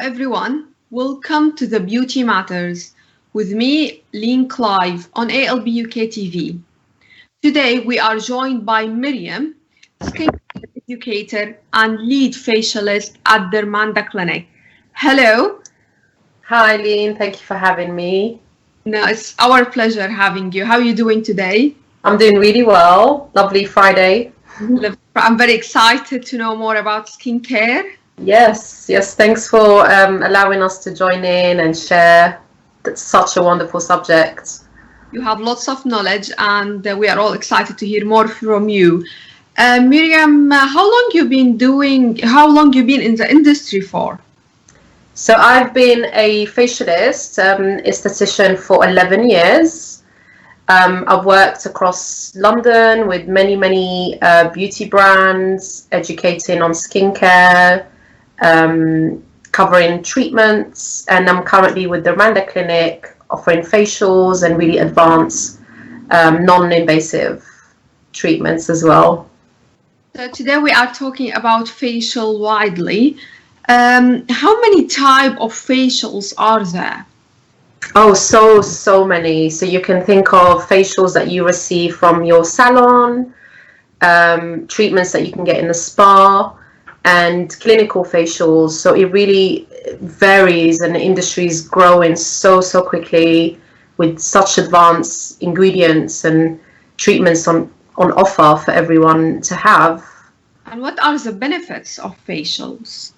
everyone, welcome to the Beauty Matters with me, Lin Clive on ALB UK TV. Today we are joined by Meriem, skin educator and lead facialist at Dermanda Clinic. Hello. Hi, Lin. Thank you for having me. No, it's our pleasure having you. How are you doing today? I'm doing really well. Lovely Friday. I'm very excited to know more about skincare. Yes. Thanks for allowing us to join in and share. That's such a wonderful subject. You have lots of knowledge, and we are all excited to hear more from you. Meriem, how long you been in the industry for? So I've been a facialist, esthetician for 11 years. I've worked across London with many beauty brands, educating on skincare, covering treatments, and I'm currently with the Dermanda Clinic offering facials and really advanced non-invasive treatments as well. So today we are talking about facial widely. How many type of facials are there? Oh, so many. So you can think of facials that you receive from your salon, treatments that you can get in the spa, and clinical facials. So it really varies, and the industry is growing so quickly with such advanced ingredients and treatments on offer for everyone to have. And what are the benefits of facials?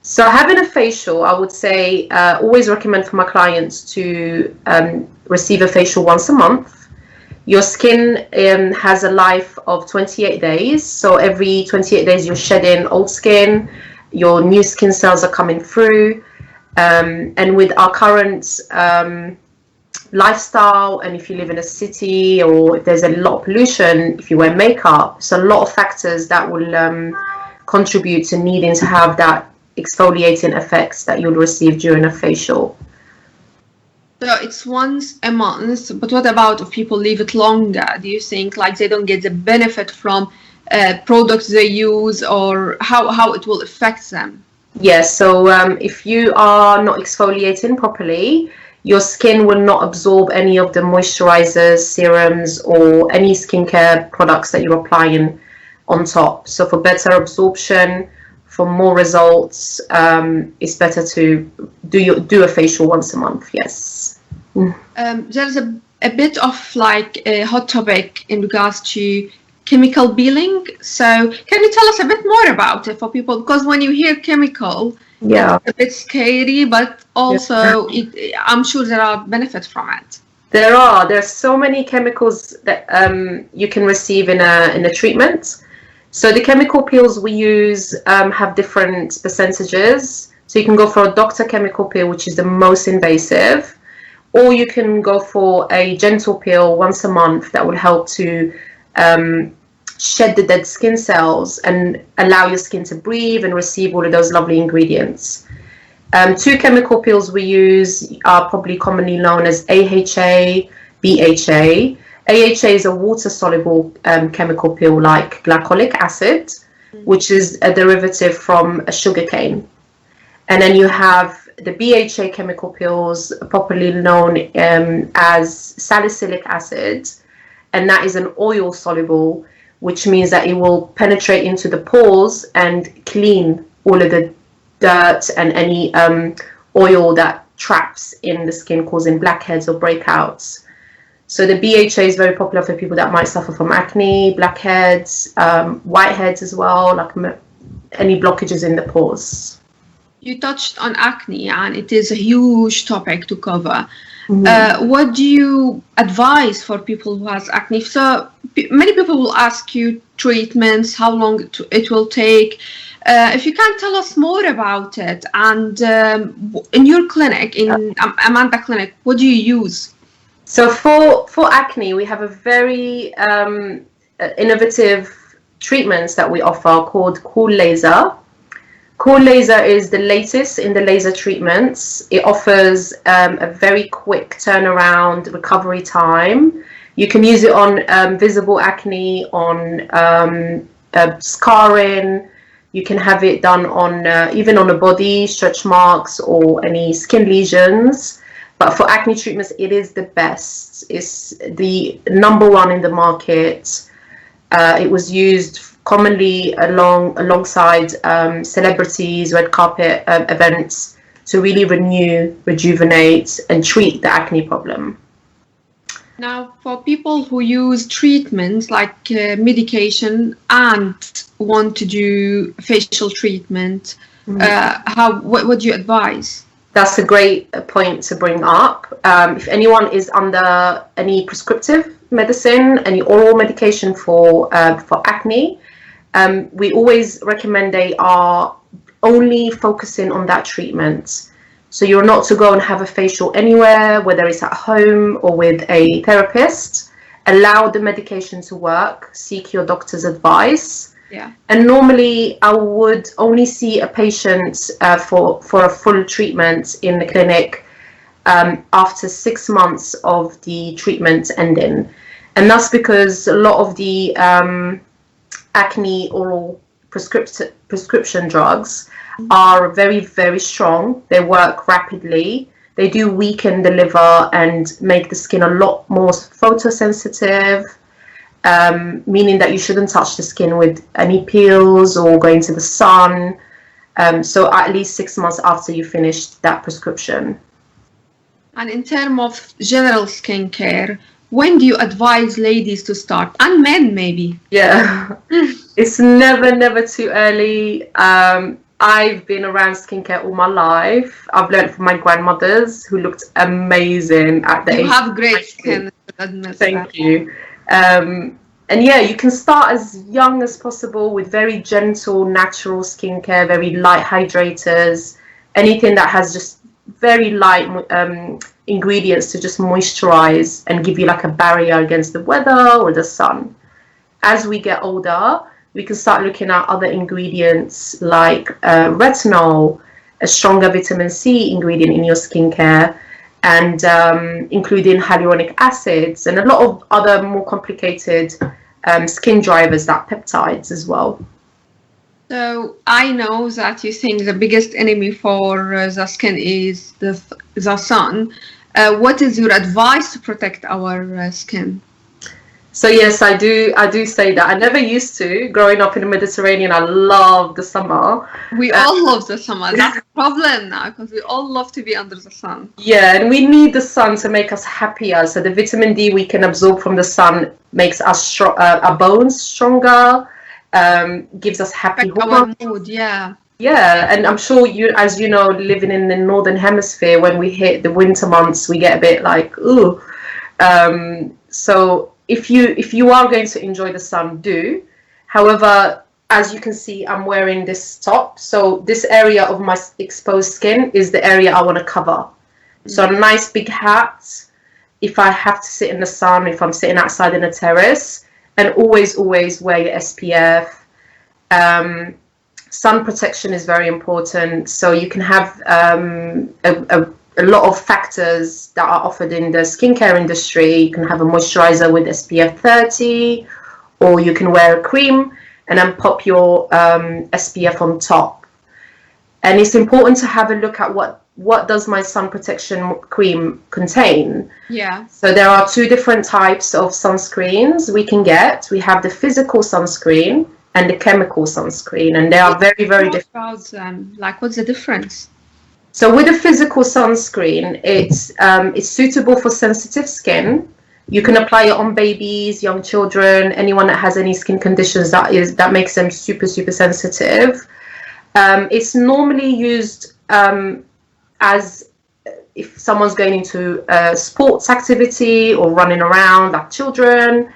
So having a facial, I would say, always recommend for my clients to receive a facial once a month. Your skin has a life of 28 days. So every 28 days you're shedding old skin, your new skin cells are coming through. And with our current lifestyle, and if you live in a city or if there's a lot of pollution, if you wear makeup, so a lot of factors that will contribute to needing to have that exfoliating effects that you'll receive during a facial. So it's once a month, but what about if people leave it longer? Do you think like they don't get the benefit from products they use, or how it will affect them? Yes, so if you are not exfoliating properly, your skin will not absorb any of the moisturizers, serums, or any skincare products that you're applying on top. So for better absorption, for more results, it's better to do a facial once a month. Yes. There's a bit of like a hot topic in regards to chemical peeling. So can you tell us a bit more about it for people? Because when you hear chemical, it's a bit scary, but also I'm sure there are benefits from it. There's so many chemicals that you can receive in a treatment. So the chemical peels we use have different percentages. So you can go for a doctor chemical peel, which is the most invasive, or you can go for a gentle peel once a month that will help to shed the dead skin cells and allow your skin to breathe and receive all of those lovely ingredients. Two chemical peels we use are probably commonly known as AHA, BHA. AHA is a water-soluble chemical peel like glycolic acid, which is a derivative from a sugarcane. And then you have the BHA chemical peels, popularly known as salicylic acid, and that is an oil-soluble, which means that it will penetrate into the pores and clean all of the dirt and any oil that traps in the skin, causing blackheads or breakouts. So the BHA is very popular for people that might suffer from acne, blackheads, whiteheads as well, like any blockages in the pores. You touched on acne, and it is a huge topic to cover. What do you advise for people who has acne? So many people will ask you treatments, how long it will take. If you can tell us more about it, and in your clinic, in Dermanda Clinic, what do you use? So for acne, we have a very innovative treatments that we offer called Cool Laser. Cool Laser is the latest in the laser treatments. It offers a very quick turnaround recovery time. You can use it on visible acne, on scarring, You can have it done on even on the body, stretch marks or any skin lesions. But for acne treatments, it is the best. It's the #1 in the market. It was used commonly alongside celebrities, red carpet events to really renew, rejuvenate, and treat the acne problem. Now, for people who use treatments like medication and want to do facial treatment, what do you advise? That's a great point to bring up. If anyone is under any prescriptive medicine, any oral medication for acne, we always recommend they are only focusing on that treatment. So you're not to go and have a facial anywhere, whether it's at home or with a therapist. Allow the medication to work, seek your doctor's advice. Yeah. And normally I would only see a patient for a full treatment in the clinic after 6 months of the treatment ending. And that's because a lot of the acne oral prescription drugs are very, very strong. They work rapidly. They do weaken the liver and make the skin a lot more photosensitive, meaning that you shouldn't touch the skin with any peels or go into the sun. So at least 6 months after you finish that prescription. And in terms of general skincare, when do you advise ladies to start? And men, maybe? Yeah, it's never too early. I've been around skincare all my life. I've learned from my grandmothers who looked amazing at the age. You have great skin. Thank you. And yeah, you can start as young as possible with very gentle, natural skincare, very light hydrators, anything that has just very light ingredients to just moisturize and give you like a barrier against the weather or the sun. As we get older, we can start looking at other ingredients like retinol, a stronger vitamin C ingredient in your skincare, and including hyaluronic acids and a lot of other more complicated skin drivers, like peptides as well. So I know that you think the biggest enemy for the skin is the sun. What is your advice to protect our skin? So yes, I do say that. I never used to. Growing up in the Mediterranean, I love the summer. We all love the summer. That's the problem now, because we all love to be under the sun. Yeah, and we need the sun to make us happier. So the vitamin D we can absorb from the sun makes us our bones stronger, gives us happy hormones. Our mood, yeah. Yeah, and I'm sure you, as you know, living in the northern hemisphere, when we hit the winter months, we get a bit like, ooh. So if you are going to enjoy the sun, do. However, as you can see, I'm wearing this top. So this area of my exposed skin is the area I want to cover. So a nice big hat, if I have to sit in the sun, if I'm sitting outside in a terrace, and always wear your SPF. Sun protection is very important. So you can have a lot of factors that are offered in the skincare industry. You can have a moisturizer with SPF 30, or you can wear a cream and then pop your SPF on top. And it's important to have a look at what does my sun protection cream contain. Yeah. So there are 2 different types of sunscreens we can get. We have the physical sunscreen and the chemical sunscreen, and they are very, very different. Like, what's the difference? So with a physical sunscreen, it's suitable for sensitive skin. You can apply it on babies, young children, anyone that has any skin conditions that makes them super, super sensitive. It's normally used as if someone's going into a sports activity or running around, like children.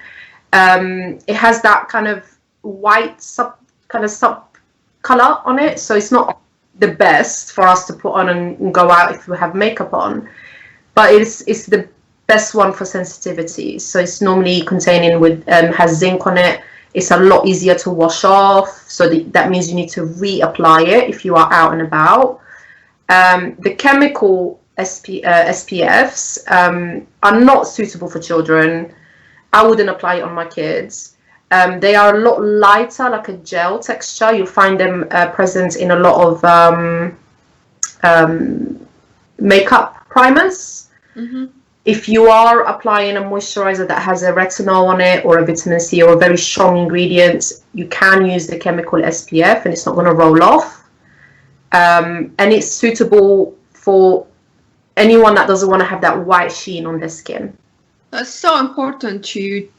It has that kind of white sub color on it, so it's not the best for us to put on and go out if we have makeup on, but it's the best one for sensitivity. So it's normally containing has zinc on it. It's a lot easier to wash off, so that means you need to reapply it if you are out and about. The chemical SPFs are not suitable for children. I wouldn't apply it on my kids. They are a lot lighter, like a gel texture. You'll find them present in a lot of makeup primers. If you are applying a moisturizer that has a retinol on it or a vitamin C or a very strong ingredient, you can use the chemical SPF and it's not going to roll off. And it's suitable for anyone that doesn't want to have that white sheen on their skin. It's so important to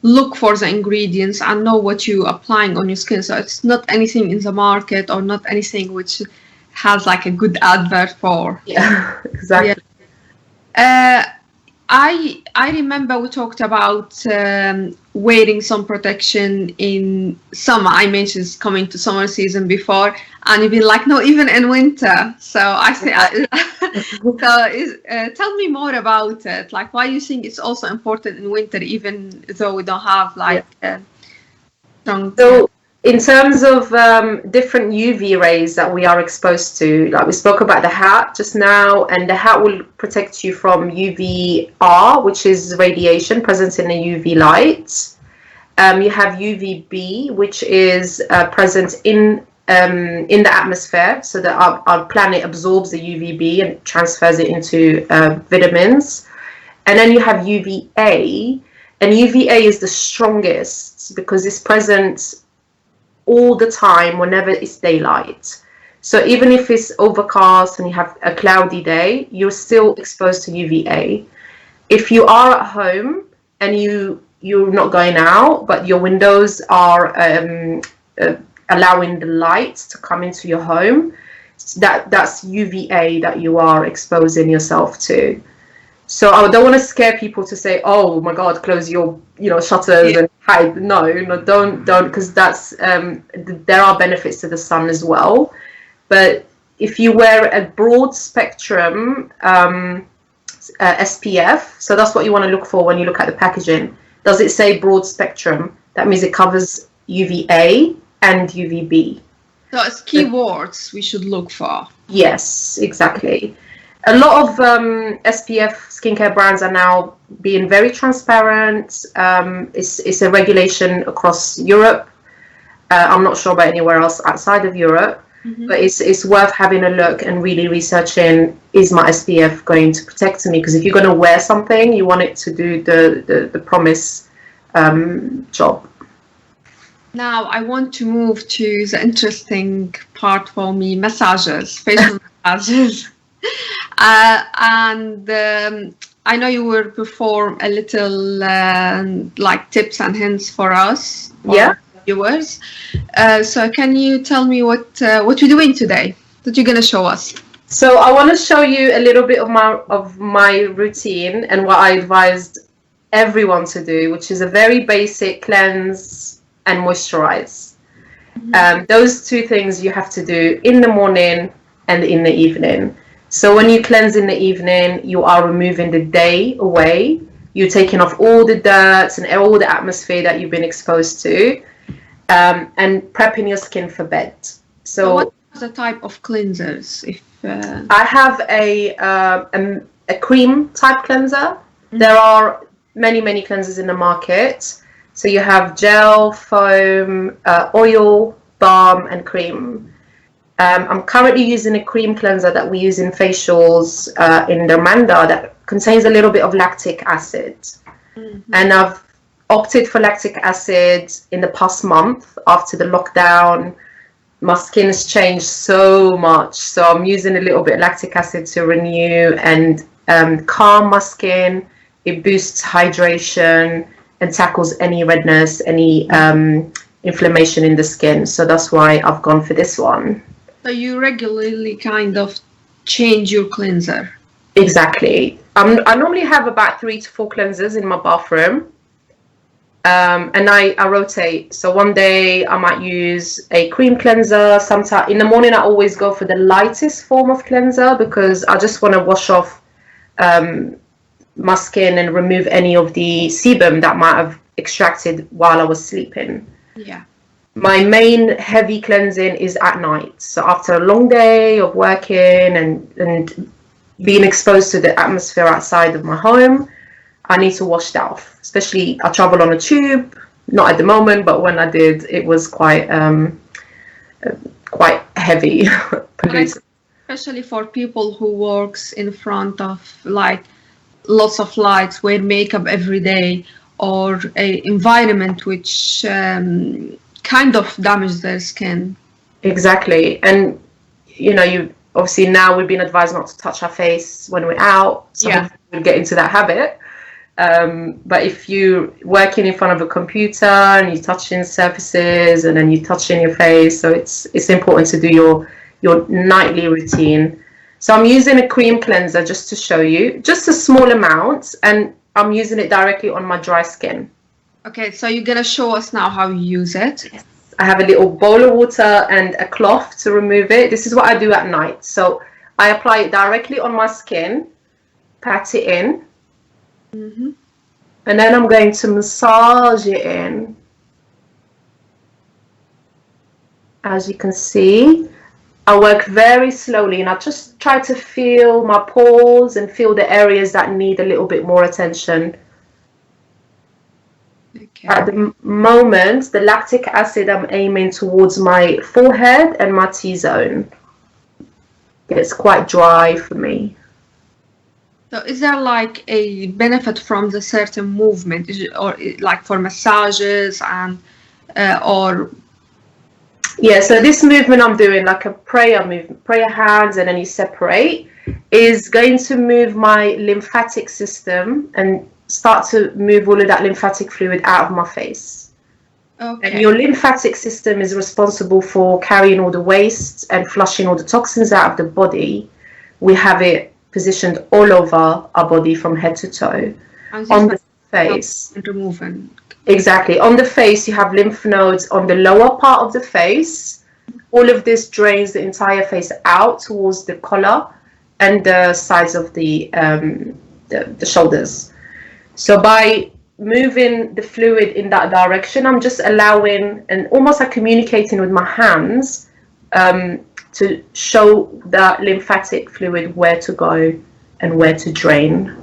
look for the ingredients and know what you're applying on your skin. So it's not anything in the market or not anything which has like a good advert for. Yeah, exactly. Yeah. I remember we talked about wearing sun protection in summer. I mentioned coming to summer season before, and you've been like, no, even in winter. So I say, tell me more about it. Like, why you think it's also important in winter, even though we don't have like strong. So in terms of different UV rays that we are exposed to, like we spoke about the hat just now, and the hat will protect you from UVR, which is radiation present in the UV light. You have UVB, which is present in the atmosphere, so that our planet absorbs the UVB and transfers it into vitamins. And then you have UVA, and UVA is the strongest because it's present all the time whenever it's daylight. So even if it's overcast and you have a cloudy day, you're still exposed to UVA. If you are at home and you're not going out, but your windows are allowing the light to come into your home, that's UVA that you are exposing yourself to. So I don't want to scare people to say, "Oh my God, close your shutters and hide." No, don't, because that's there are benefits to the sun as well. But if you wear a broad spectrum SPF, so that's what you want to look for when you look at the packaging. Does it say broad spectrum? That means it covers UVA and UVB. So it's keywords we should look for. Yes, exactly. A lot of SPF skincare brands are now being very transparent. It's a regulation across Europe. I'm not sure about anywhere else outside of Europe, but it's worth having a look and really researching, is my SPF going to protect me? Because if you're going to wear something, you want it to do the promise job. Now I want to move to the interesting part for me, massages, facial massages. And I know you will perform a little like tips and hints for us, for viewers. So can you tell me what you're doing today that you're going to show us? So I want to show you a little bit of my routine and what I advised everyone to do, which is a very basic cleanse and moisturize. Those two things you have to do in the morning and in the evening. So when you cleanse in the evening, you are removing the day away. You're taking off all the dirt and all the atmosphere that you've been exposed to, and prepping your skin for bed. So what is the type of cleansers? I have a cream type cleanser. There are many cleansers in the market. So you have gel, foam, oil, balm, and cream. I'm currently using a cream cleanser that we use in facials in Dermanda that contains a little bit of lactic acid. And I've opted for lactic acid in the past month after the lockdown. My skin has changed so much. So I'm using a little bit of lactic acid to renew and calm my skin. It boosts hydration and tackles any redness, any inflammation in the skin. So that's why I've gone for this one. So you regularly kind of change your cleanser? Exactly. I normally have about 3 to 4 cleansers in my bathroom, and I rotate. So one day I might use a cream cleanser. Sometimes in the morning I always go for the lightest form of cleanser because I just want to wash off my skin and remove any of the sebum that might have extracted while I was sleeping. Yeah. My main heavy cleansing is at night. So after a long day of working and being exposed to the atmosphere outside of my home, I need to wash that off. Especially I travel on a tube, Not at the moment, but when I did, it was quite heavy. Polluted. Especially for people who works in front of like lots of lights, wear makeup every day, or a environment which kind of damages their skin. Exactly. And you obviously, now we've been advised not to touch our face when we're out, so hopefully we'll get into that habit. But if you're working in front of a computer and you're touching surfaces and then you're touching your face, so it's important to do your nightly routine. So I'm using a cream cleanser just to show you, just a small amount, and I'm using it directly on my dry skin. Okay, so you're gonna show us now how you use it. Yes. I have a little bowl of water and a cloth to remove it. This is what I do at night. So I apply it directly on my skin, pat it in, and then I'm going to massage it in. As you can see, I work very slowly and I just try to feel my pores and feel the areas that need a little bit more attention. Okay. At the moment, the lactic acid I'm aiming towards my forehead and my T-zone. It's quite dry for me. So is there like a benefit from the certain movement, or like for massages and or? Yeah, so this movement I'm doing, like a prayer movement, prayer hands, and then you separate, is going to move my lymphatic system and start to move all of that lymphatic fluid out of my face. Okay. And your lymphatic system is responsible for carrying all the waste and flushing all the toxins out of the body. We have it positioned all over our body from head to toe. On the face. Removing. Exactly. On the face, you have lymph nodes on the lower part of the face. All of this drains the entire face out towards the collar and the sides of the shoulders. So by moving the fluid in that direction, I'm just allowing and almost like communicating with my hands to show that lymphatic fluid where to go and where to drain.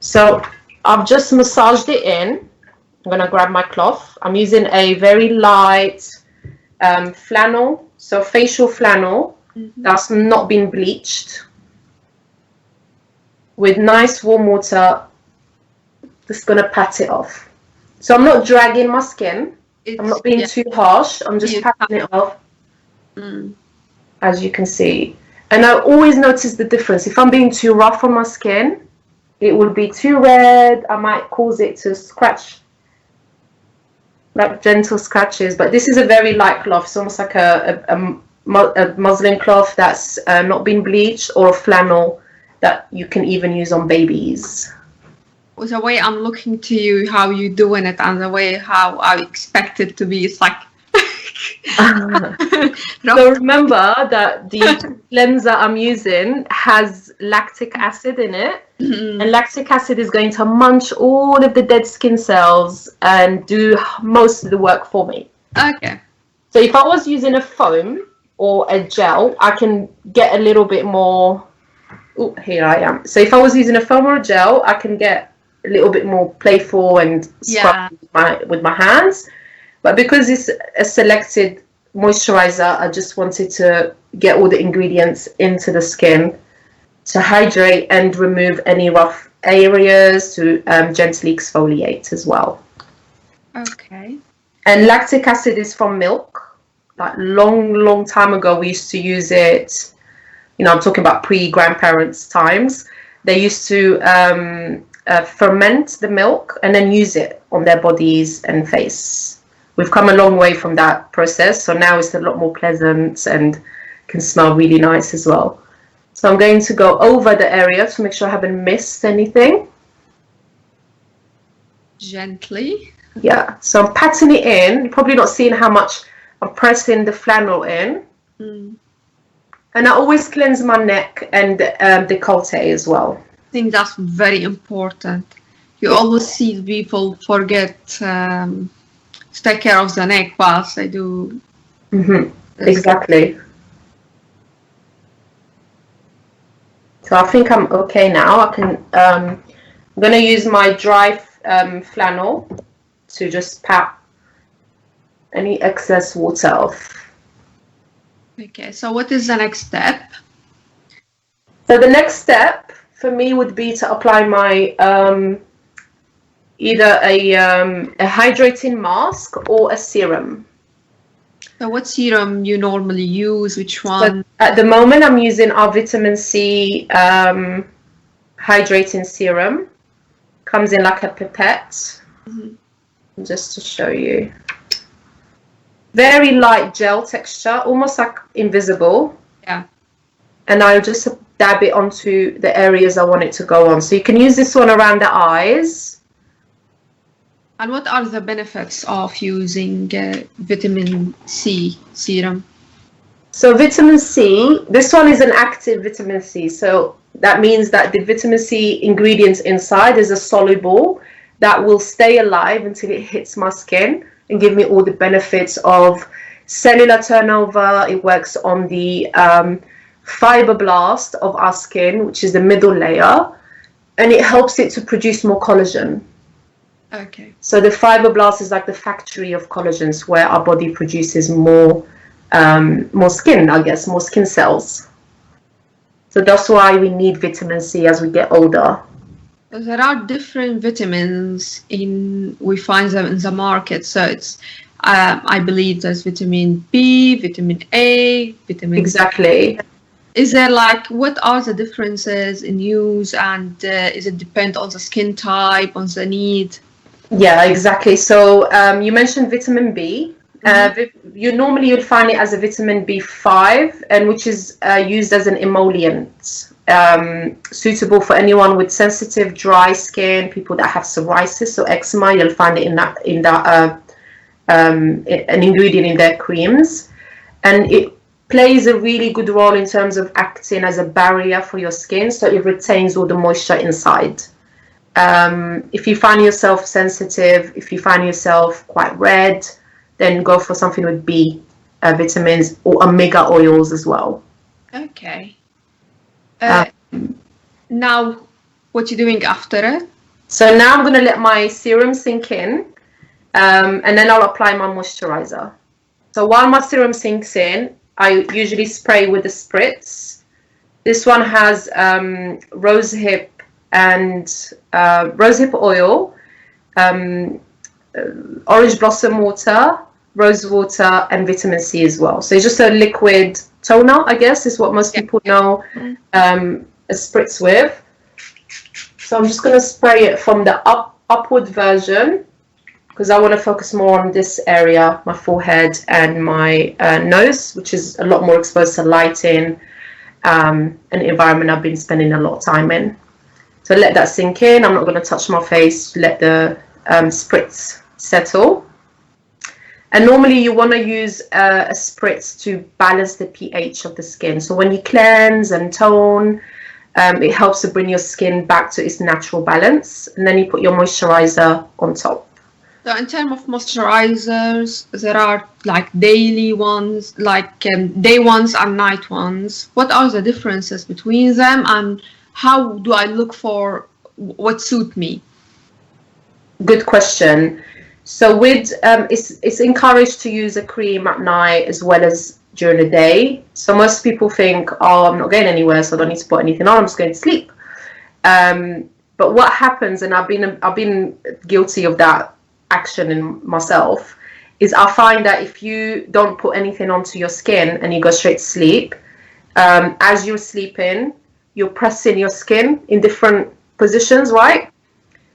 So I've just massaged it in. I'm going to grab my cloth. I'm using a very light flannel, so facial flannel that's not been bleached. With nice warm water, just going to pat it off. So I'm not dragging my skin. I'm not being too harsh. I'm just patting it off, as you can see. And I always notice the difference. If I'm being too rough on my skin, it will be too red. I might cause it to scratch, like gentle scratches. But this is a very light cloth. It's almost like a muslin cloth that's not been bleached, or a flannel that you can even use on babies. The way I'm looking to you, how you doing it, and the way how I expect it to be, it's like. So remember that the cleanser I'm using has lactic acid in it, and lactic acid is going to munch all of the dead skin cells and do most of the work for me. Okay. So if I was using a foam or a gel, I can get a little bit more. Oh, here I am. So if I was using a foam or a gel, I can get a little bit more playful and scrub with my hands. But because it's a selected moisturizer, I just wanted to get all the ingredients into the skin to hydrate and remove any rough areas, to gently exfoliate as well. Okay. And lactic acid is from milk. Like long time ago, we used to use it. I'm talking about pre-grandparents' times. They used to ferment the milk and then use it on their bodies and face. We've come a long way from that process, so now it's a lot more pleasant and can smell really nice as well. So I'm going to go over the area to make sure I haven't missed anything. Gently. Yeah, so I'm patting it in. You're probably not seeing how much I'm pressing the flannel in. And I always cleanse my neck and décolleté as well. I think that's very important. You always see people forget to take care of the neck whilst they do. Exactly. So I think I'm okay now. I can. I'm going to use my dry flannel to just pat any excess water off. Okay, so what is the next step? So the next step for me would be to apply my either a hydrating mask or a serum. So what serum you normally use? Which one? So at the moment, I'm using our vitamin C hydrating serum. Comes in like a pipette. Just to show you. Very light gel texture, almost like invisible. Yeah. And I'll just dab it onto the areas I want it to go on. So you can use this one around the eyes. And what are the benefits of using vitamin C serum? So vitamin C, this one is an active vitamin C. So that means that the vitamin C ingredients inside is a soluble that will stay alive until it hits my skin and give me all the benefits of cellular turnover. It works on the fibroblast of our skin, which is the middle layer, and it helps it to produce more collagen. Okay. So the fibroblast is like the factory of collagens, where our body produces more skin, I guess, more skin cells. So that's why we need vitamin C as we get older. There are different vitamins we find them in the market. So it's, I believe there's vitamin B, vitamin A, vitamin Exactly. Is there like, what are the differences in use, and is it depend on the skin type, on the need? Yeah, exactly. So you mentioned vitamin B. You'd find it as a vitamin B5, and which is used as an emollient, suitable for anyone with sensitive, dry skin, people that have psoriasis or eczema. You'll find it an ingredient in their creams, and it plays a really good role in terms of acting as a barrier for your skin, so it retains all the moisture inside. If you find yourself sensitive, if you find yourself quite red, then go for something with B vitamins or omega oils as well. Okay. Now, what you doing after it? So now I'm going to let my serum sink in, and then I'll apply my moisturizer. So while my serum sinks in, I usually spray with a spritz. This one has rosehip and rosehip oil, orange blossom water, rose water, and vitamin C as well. So it's just a liquid toner, I guess, is what most people know a spritz with. So I'm just going to spray it from the upward version, because I want to focus more on this area, my forehead and my nose, which is a lot more exposed to lighting, an environment I've been spending a lot of time in. So let that sink in. I'm not going to touch my face. Let the spritz settle. And normally you want to use a spritz to balance the pH of the skin. So when you cleanse and tone, it helps to bring your skin back to its natural balance. And then you put your moisturizer on top. So in terms of moisturizers, there are like daily ones, like day ones and night ones. What are the differences between them, and how do I look for what suit me? Good question. So with it's encouraged to use a cream at night as well as during the day. So most people think, oh, I'm not going anywhere, so I don't need to put anything on, I'm just going to sleep. But what happens, and I've been guilty of that action in myself, is I find that if you don't put anything onto your skin and you go straight to sleep, as you're sleeping, you're pressing your skin in different positions, right?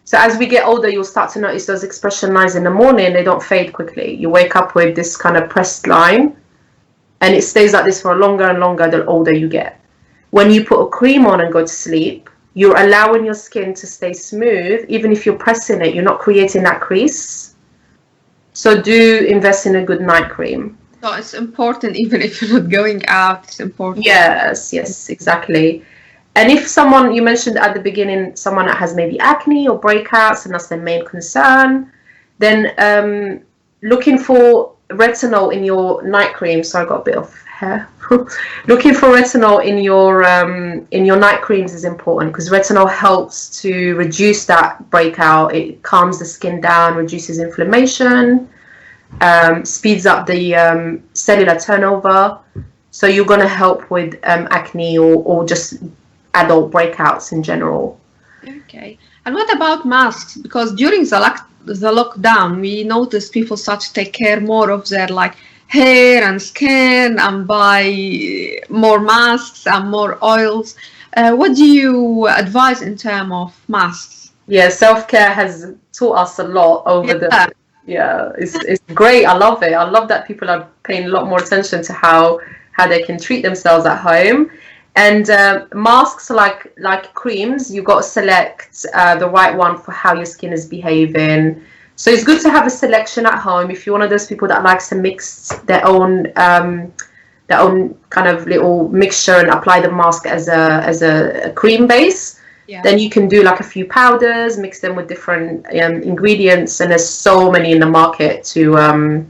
So as we get older, you'll start to notice those expression lines in the morning, they don't fade quickly. You wake up with this kind of pressed line, and it stays like this for longer and longer the older you get. When you put a cream on and go to sleep, you're allowing your skin to stay smooth. Even if you're pressing it, you're not creating that crease. So do invest in a good night cream. So it's important, even if you're not going out, it's important. Yes, exactly. And if someone, you mentioned at the beginning, someone that has maybe acne or breakouts, and that's their main concern, then looking for retinol in your night cream. So I got a bit of hair. Looking for retinol in your night creams is important because retinol helps to reduce that breakout. It calms the skin down, reduces inflammation, speeds up the cellular turnover. So you're going to help with acne or just adult breakouts in general. Okay. And what about masks? Because during the lockdown, we noticed people start to take care more of their hair and skin and buy more masks and more oils. What do you advise in terms of masks? Yeah, self-care has taught us a lot over it's great. I love it. I love that people are paying a lot more attention to how they can treat themselves at home. And masks, like creams, you've got to select the right one for how your skin is behaving. So it's good to have a selection at home if you're one of those people that likes to mix their own kind of little mixture and apply the mask as a cream base. Yeah. Then you can do a few powders, mix them with different ingredients, and there's so many in the market to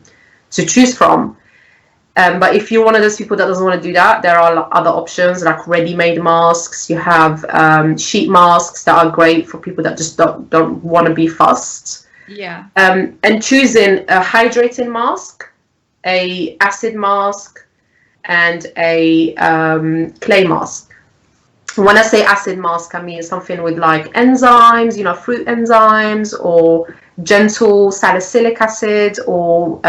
choose from. But if you're one of those people that doesn't want to do that, there are other options like ready-made masks. You have sheet masks that are great for people that just don't want to be fussed. Yeah. And choosing a hydrating mask, a acid mask, and a clay mask. When I say acid mask, I mean something with enzymes, fruit enzymes, or gentle salicylic acid, or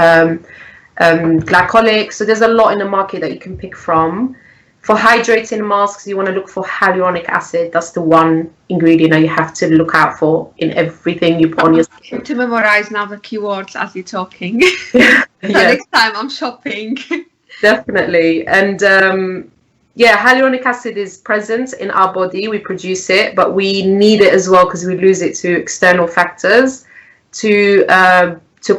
glycolic. So there's a lot in the market that you can pick from. For hydrating masks, you want to look for hyaluronic acid. That's the one ingredient that you have to look out for in everything you put on your skin. To memorize now the keywords as you're talking. So next time I'm shopping. Definitely. And hyaluronic acid is present in our body. We produce it, but we need it as well because we lose it to external factors to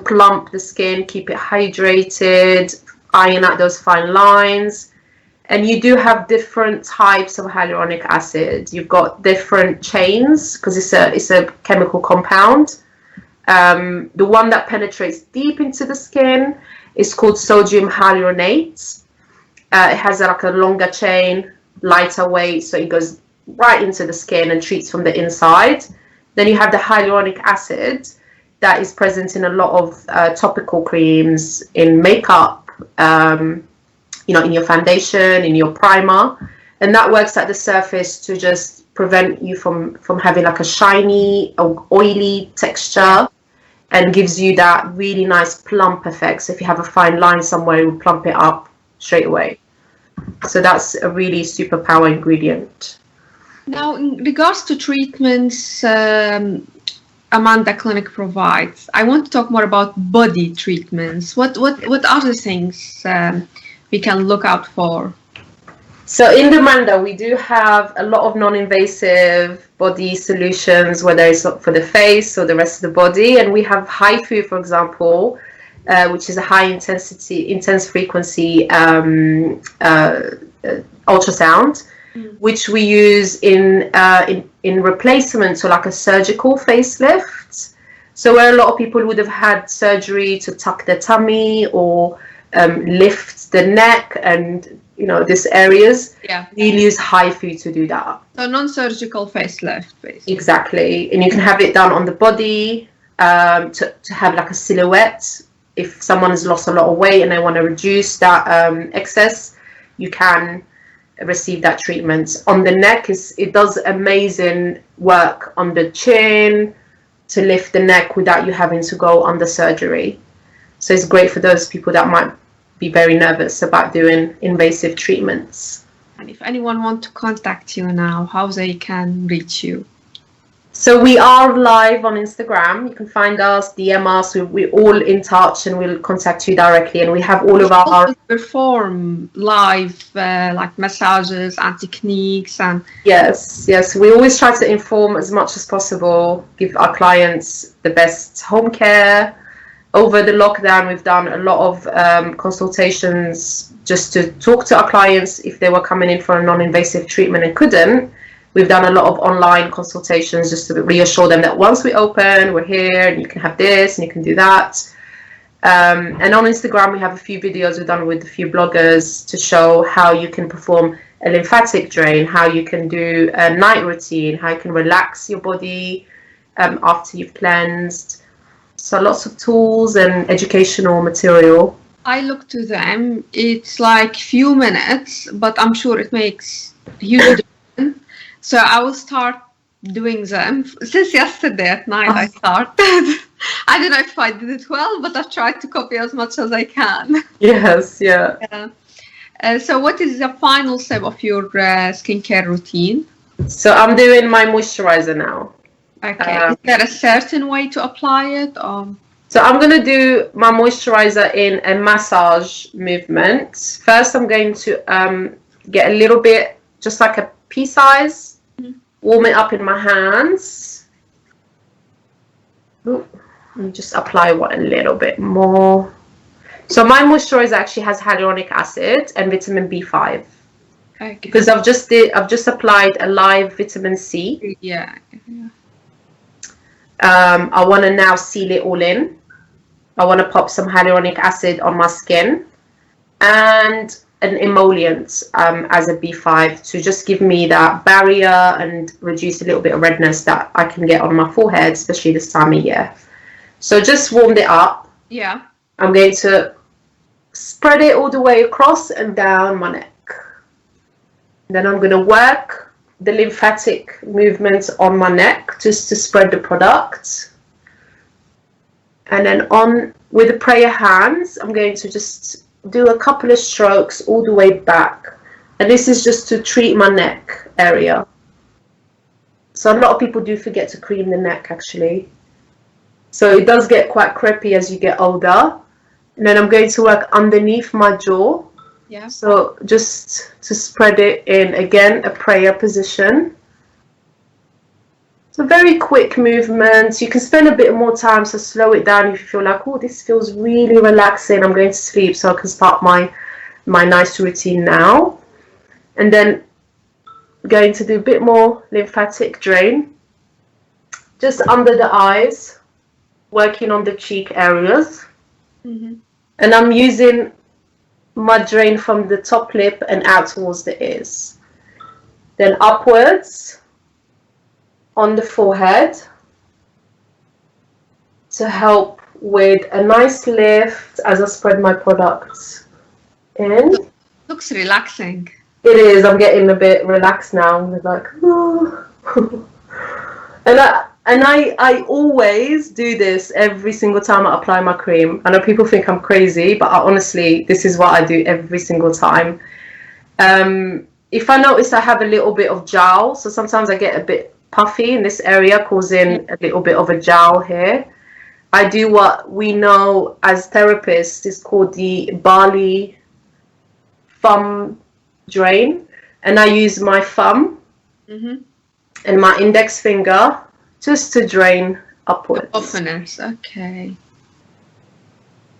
plump the skin, keep it hydrated, iron out those fine lines. And you do have different types of hyaluronic acid. You've got different chains because it's a chemical compound. The one that penetrates deep into the skin is called sodium hyaluronate. It has a longer chain, lighter weight, so it goes right into the skin and treats from the inside. Then you have the hyaluronic acid that is present in a lot of topical creams, in makeup, in your foundation, in your primer, and that works at the surface to just prevent you from having a shiny or oily texture, and gives you that really nice plump effect. So if you have a fine line somewhere, it will plump it up straight away. So that's a really superpower ingredient. Now, in regards to treatments Dermanda Clinic provides, I want to talk more about body treatments. What are the things we can look out for? So in Dermanda, we do have a lot of non-invasive body solutions, whether it's for the face or the rest of the body. And we have HIFU, for example, which is a intense frequency ultrasound, which we use in replacement to a surgical facelift. So where a lot of people would have had surgery to tuck their tummy or lift the neck and these areas, we'll use HIFU to do that. So non-surgical facelift, basically. Exactly, and you can have it done on the body to have a silhouette. If someone has lost a lot of weight and they want to reduce that excess, you can receive that treatment. On the neck, it does amazing work on the chin to lift the neck without you having to go under surgery. So it's great for those people that might be very nervous about doing invasive treatments. And if anyone wants to contact you now, how they can reach you? So we are live on Instagram. You can find us, DM us. We're all in touch, and we'll contact you directly. And we have all of our perform live massages and techniques and yes. We always try to inform as much as possible. Give our clients the best home care. Over the lockdown, we've done a lot of consultations just to talk to our clients if they were coming in for a non-invasive treatment and couldn't. We've done a lot of online consultations just to reassure them that once we open, we're here and you can have this and you can do that. And on Instagram, we have a few videos we've done with a few bloggers to show how you can perform a lymphatic drain, how you can do a night routine, how you can relax your body after you've cleansed. So lots of tools and educational material. I look to them. It's like few minutes, but I'm sure it makes a huge difference. So I will start doing them. Since yesterday at night I started. I don't know if I did it well, but I've tried to copy as much as I can. Yes, yeah. So what is the final step of your skincare routine? So I'm doing my moisturizer now. Okay. Is there a certain way to apply it? So I'm going to do my moisturizer in a massage movement. First, I'm going to get a little bit, just like a pea size, warm it up in my hands. Ooh, and just apply one a little bit more. So my moisturizer actually has hyaluronic acid and vitamin B5. Okay. Because I've just applied a live vitamin C. Yeah. I want to now seal it all in. I want to pop some hyaluronic acid on my skin and an emollient as a B5 to just give me that barrier and reduce a little bit of redness that I can get on my forehead, especially this time of year. So just warmed it up. Yeah. I'm going to spread it all the way across and down my neck. Then I'm going to work the lymphatic movements on my neck just to spread the product. And then on with the prayer hands, I'm going to just do a couple of strokes all the way back. And this is just to treat my neck area. So a lot of people do forget to cream the neck actually. So it does get quite crepey as you get older. And then I'm going to work underneath my jaw. Yeah. So just to spread it in, again, a prayer position. So very quick movements. You can spend a bit more time, so slow it down if you feel like, oh, this feels really relaxing. I'm going to sleep, so I can start my nice routine now. And then going to do a bit more lymphatic drain. Just under the eyes, working on the cheek areas. Mm-hmm. And I'm using my drain from the top lip and out towards the ears. Then upwards on the forehead to help with a nice lift as I spread my products in. Looks relaxing. It is. I'm getting a bit relaxed now. I'm like, oh. And I always do this every single time I apply my cream. I know people think I'm crazy, but honestly, this is what I do every single time. If I notice I have a little bit of jowl, so sometimes I get a bit puffy in this area, causing a little bit of a jowl here. I do what we know as therapists is called the barley thumb drain. And I use my thumb and my index finger just to drain upwards. Openness, okay.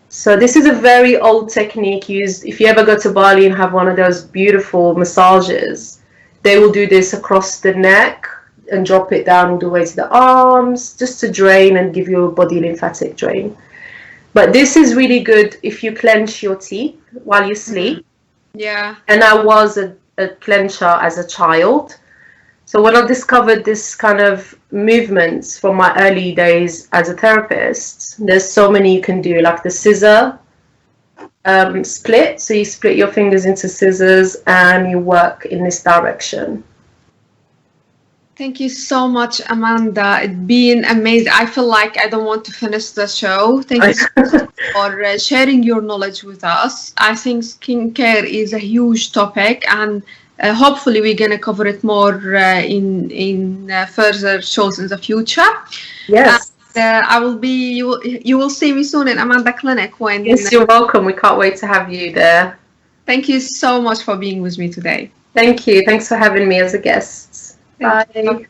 So this is a very old technique used, if you ever go to Bali and have one of those beautiful massages, they will do this across the neck and drop it down all the way to the arms, just to drain and give you a body lymphatic drain. But this is really good if you clench your teeth while you sleep. Yeah. And I was a clencher as a child. So when I discovered this kind of movements from my early days as a therapist, there's so many you can do, like the scissor split. So you split your fingers into scissors and you work in this direction. Thank you so much, Amanda. It's been amazing. I feel like I don't want to finish the show. Thank you so much for sharing your knowledge with us. I think skincare is a huge topic, and hopefully we're going to cover it more in further shows in the future. Yes. And, I will be. You will see me soon in Dermanda Clinic when. Yes, you're welcome. We can't wait to have you there. Thank you so much for being with me today. Thank you. Thanks for having me as a guest. Bye.